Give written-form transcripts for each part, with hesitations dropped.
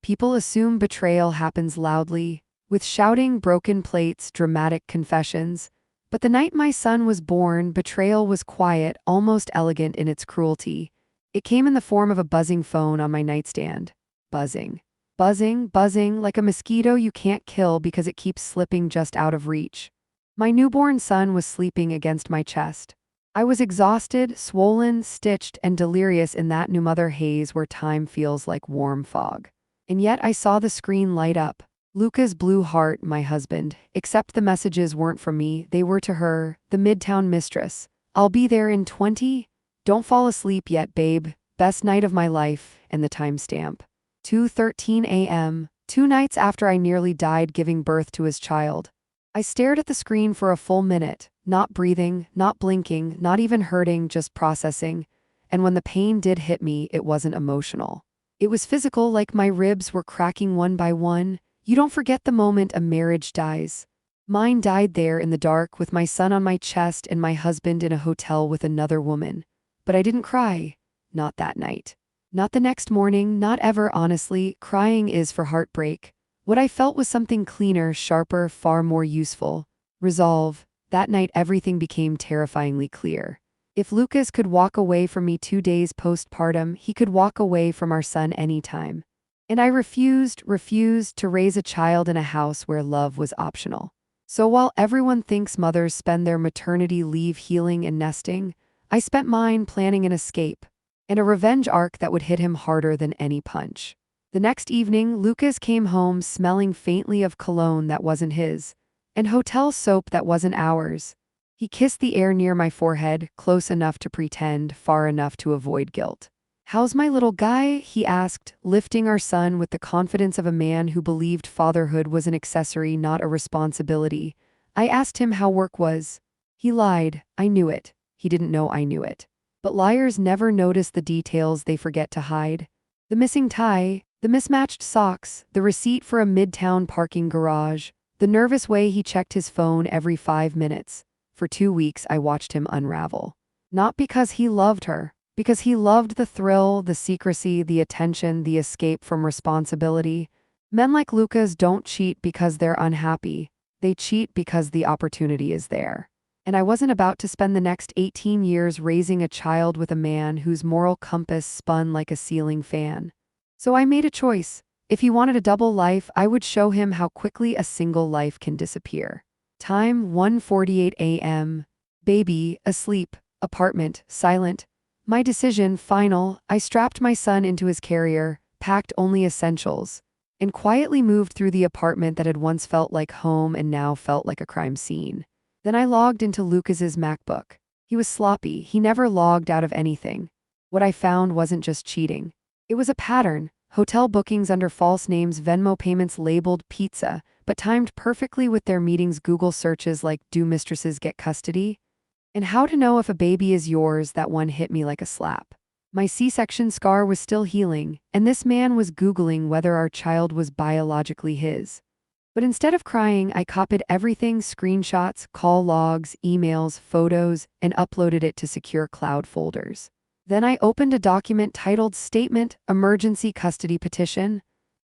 People assume betrayal happens loudly, with shouting, broken plates, dramatic confessions. But the night my son was born, betrayal was quiet, almost elegant in its cruelty. It came in the form of a buzzing phone on my nightstand. Buzzing. Buzzing, buzzing, like a mosquito you can't kill because it keeps slipping just out of reach. My newborn son was sleeping against my chest. I was exhausted, swollen, stitched, and delirious in that new mother haze where time feels like warm fog. And yet I saw the screen light up. Luca's blue heart, my husband, except the messages weren't from me, they were to her, the Midtown Mistress. I'll be there in 20. Don't fall asleep yet, babe. Best night of my life, and the timestamp. 2:13 a.m., 2 nights after I nearly died giving birth to his child. I stared at the screen for a full minute, not breathing, not blinking, not even hurting, just processing. And when the pain did hit me, it wasn't emotional. It was physical, like my ribs were cracking one by one. You don't forget the moment a marriage dies. Mine died there in the dark with my son on my chest and my husband in a hotel with another woman. But I didn't cry. Not that night. Not the next morning, not ever, honestly. Crying is for heartbreak. What I felt was something cleaner, sharper, far more useful. Resolve. That night everything became terrifyingly clear. If Lucas could walk away from me 2 days postpartum, he could walk away from our son anytime. And I refused to raise a child in a house where love was optional. So while everyone thinks mothers spend their maternity leave healing and nesting, I spent mine planning an escape, and a revenge arc that would hit him harder than any punch. The next evening, Lucas came home smelling faintly of cologne that wasn't his, and hotel soap that wasn't ours. He kissed the air near my forehead, close enough to pretend, far enough to avoid guilt. "How's my little guy?" he asked, lifting our son with the confidence of a man who believed fatherhood was an accessory, not a responsibility. I asked him how work was. He lied. I knew it. He didn't know I knew it. But liars never notice the details they forget to hide. The missing tie, the mismatched socks, the receipt for a Midtown parking garage, the nervous way he checked his phone every 5 minutes. For 2 weeks, I watched him unravel. Not because he loved her, because he loved the thrill, the secrecy, the attention, the escape from responsibility. Men like Lucas don't cheat because they're unhappy. They cheat because the opportunity is there. And I wasn't about to spend the next 18 years raising a child with a man whose moral compass spun like a ceiling fan. So I made a choice. If he wanted a double life, I would show him how quickly a single life can disappear. Time 1:48 a.m. Baby, asleep. Apartment, silent. My decision, final. I strapped my son into his carrier, packed only essentials, and quietly moved through the apartment that had once felt like home and now felt like a crime scene. Then I logged into Lucas's MacBook. He was sloppy. He never logged out of anything. What I found wasn't just cheating. It was a pattern. Hotel bookings under false names, Venmo payments labeled pizza, but timed perfectly with their meetings, Google searches like, "Do mistresses get custody?" And how to know if a baby is yours, that one hit me like a slap. My C-section scar was still healing, and this man was Googling whether our child was biologically his. But instead of crying, I copied everything, screenshots, call logs, emails, photos, and uploaded it to secure cloud folders. Then I opened a document titled Statement, Emergency Custody Petition.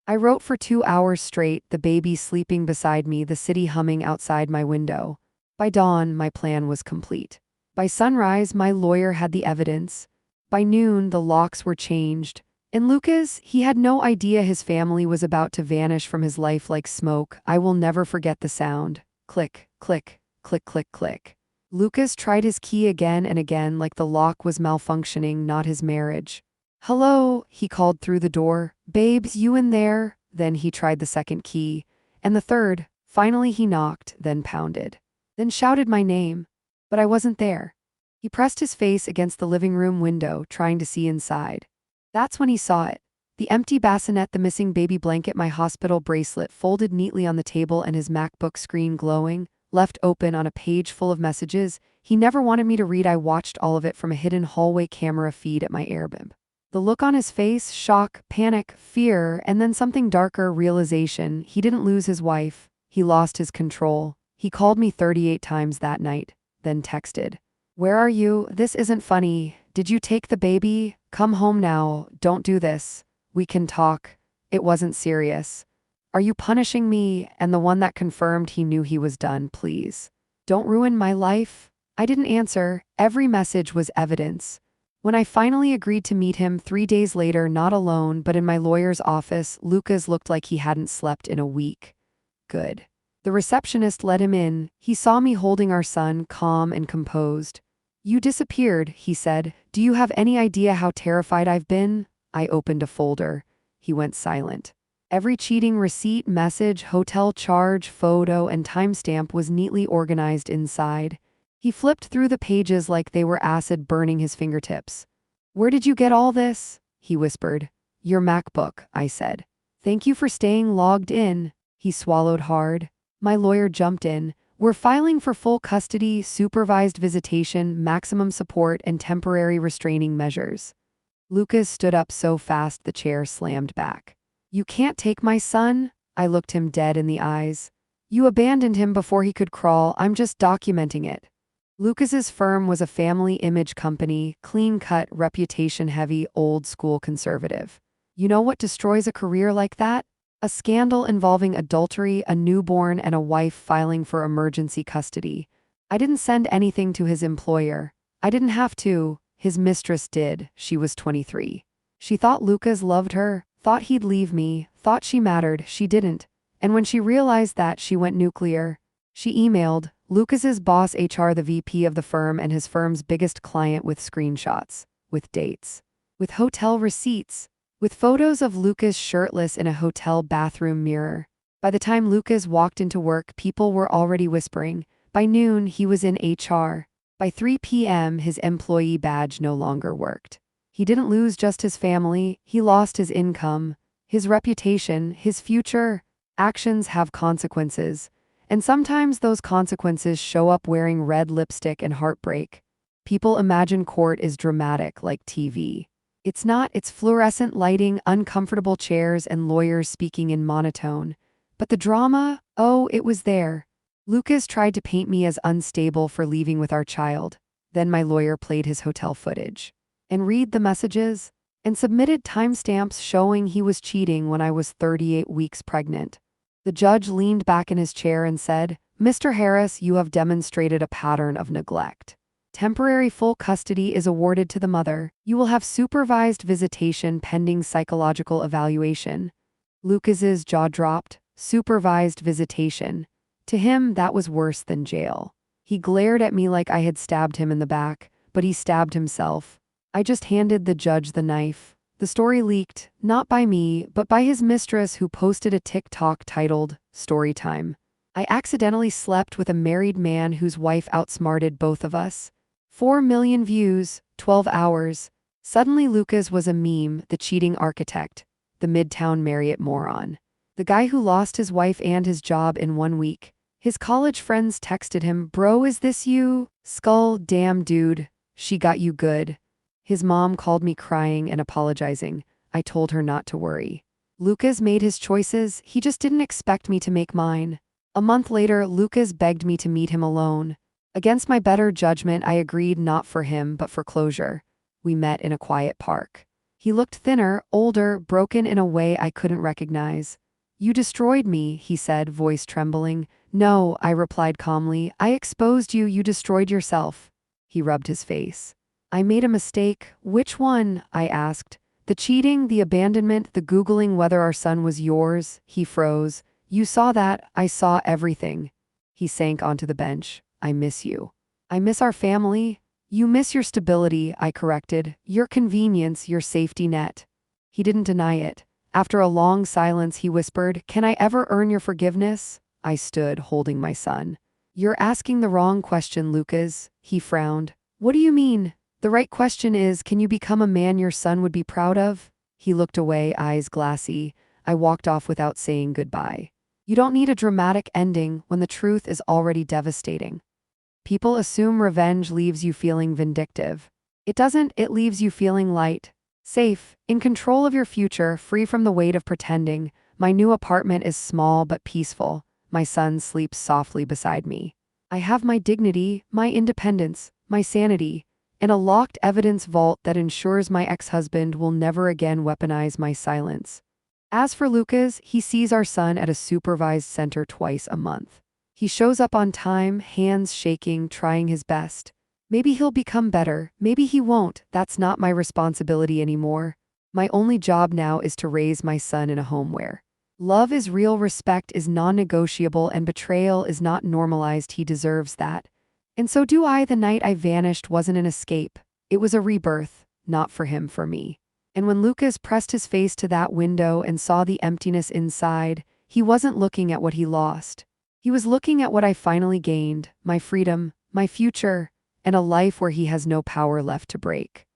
I wrote for 2 hours straight, the baby sleeping beside me, the city humming outside my window. By dawn, my plan was complete. By sunrise, my lawyer had the evidence. By noon, the locks were changed. And Lucas, he had no idea his family was about to vanish from his life like smoke. I will never forget the sound. Click, click, click, click, click. Lucas tried his key again and again, like the lock was malfunctioning, not his marriage. "Hello," he called through the door. "Babes, you in there?" Then he tried the second key, and the third. Finally he knocked, then pounded. Then shouted my name. But I wasn't there. He pressed his face against the living room window, trying to see inside. That's when he saw it. The empty bassinet, the missing baby blanket, my hospital bracelet folded neatly on the table, and his MacBook screen glowing, left open on a page full of messages he never wanted me to read. I watched all of it from a hidden hallway camera feed at my Airbnb. The look on his face, shock, panic, fear, and then something darker, realization. He didn't lose his wife. He lost his control. He called me 38 times that night, then texted, "Where are you? This isn't funny. Did you take the baby? Come home now. Don't do this. We can talk." It wasn't serious. Are you punishing me? And the one that confirmed he knew he was done, please. Don't ruin my life. I didn't answer. Every message was evidence. When I finally agreed to meet him 3 days later, not alone, but in my lawyer's office, Lucas looked like he hadn't slept in a week. Good. The receptionist let him in. He saw me holding our son, calm and composed. You disappeared, he said. Do you have any idea how terrified I've been? I opened a folder. He went silent. Every cheating receipt, message, hotel charge, photo, and timestamp was neatly organized inside. He flipped through the pages like they were acid burning his fingertips. Where did you get all this? He whispered. Your MacBook, I said. Thank you for staying logged in. He swallowed hard. My lawyer jumped in. We're filing for full custody, supervised visitation, maximum support, and temporary restraining measures. Lucas stood up so fast the chair slammed back. You can't take my son? I looked him dead in the eyes. You abandoned him before he could crawl. I'm just documenting it. Lucas's firm was a family image company, clean-cut, reputation-heavy, old-school conservative. You know what destroys a career like that? A scandal involving adultery, a newborn, and a wife filing for emergency custody. I didn't send anything to his employer. I didn't have to. His mistress did. She was 23. She thought Lucas loved her, thought he'd leave me, thought she mattered. She didn't. And when she realized that, she went nuclear. She emailed Lucas's boss, HR, the VP of the firm, and his firm's biggest client with screenshots, with dates, with hotel receipts, with photos of Lucas shirtless in a hotel bathroom mirror. By the time Lucas walked into work, people were already whispering. By noon, he was in HR. By 3 p.m., his employee badge no longer worked. He didn't lose just his family, he lost his income, his reputation, his future. Actions have consequences, and sometimes those consequences show up wearing red lipstick and heartbreak. People imagine court is dramatic like TV. It's not. It's fluorescent lighting, uncomfortable chairs, and lawyers speaking in monotone. But the drama, oh, it was there. Lucas tried to paint me as unstable for leaving with our child. Then my lawyer played his hotel footage. And read the messages. And submitted timestamps showing he was cheating when I was 38 weeks pregnant. The judge leaned back in his chair and said, Mr. Harris, you have demonstrated a pattern of neglect. Temporary full custody is awarded to the mother. You will have supervised visitation pending psychological evaluation. Lucas's jaw dropped. Supervised visitation. To him, that was worse than jail. He glared at me like I had stabbed him in the back, but he stabbed himself. I just handed the judge the knife. The story leaked, not by me, but by his mistress, who posted a TikTok titled, Storytime. I accidentally slept with a married man whose wife outsmarted both of us. 4 million views, 12 hours. Suddenly Lucas was a meme, the cheating architect, the Midtown Marriott moron. The guy who lost his wife and his job in 1 week. His college friends texted him, Bro, is this you? Skull, damn dude. She got you good. His mom called me crying and apologizing. I told her not to worry. Lucas made his choices, he just didn't expect me to make mine. A month later, Lucas begged me to meet him alone. Against my better judgment, I agreed, not for him, but for closure. We met in a quiet park. He looked thinner, older, broken in a way I couldn't recognize. You destroyed me, he said, voice trembling. No, I replied calmly. I exposed you, you destroyed yourself. He rubbed his face. I made a mistake. Which one? I asked. The cheating, the abandonment, the Googling whether our son was yours. He froze. You saw that. I saw everything. He sank onto the bench. I miss you. I miss our family. You miss your stability, I corrected. Your convenience, your safety net. He didn't deny it. After a long silence, he whispered, Can I ever earn your forgiveness? I stood, holding my son. You're asking the wrong question, Lucas. He frowned. What do you mean? The right question is, can you become a man your son would be proud of? He looked away, eyes glassy. I walked off without saying goodbye. You don't need a dramatic ending when the truth is already devastating. People assume revenge leaves you feeling vindictive. It doesn't. It leaves you feeling light, safe, in control of your future, free from the weight of pretending. My new apartment is small but peaceful. My son sleeps softly beside me. I have my dignity, my independence, my sanity, and a locked evidence vault that ensures my ex-husband will never again weaponize my silence. As for Lucas, he sees our son at a supervised center twice a month. He shows up on time, hands shaking, trying his best. Maybe he'll become better, maybe he won't. That's not my responsibility anymore. My only job now is to raise my son in a home where love is real, respect is non-negotiable, and betrayal is not normalized. He deserves that. And so do I. The night I vanished wasn't an escape. It was a rebirth, not for him, for me. And when Lucas pressed his face to that window and saw the emptiness inside, he wasn't looking at what he lost. He was looking at what I finally gained, my freedom, my future, and a life where he has no power left to break.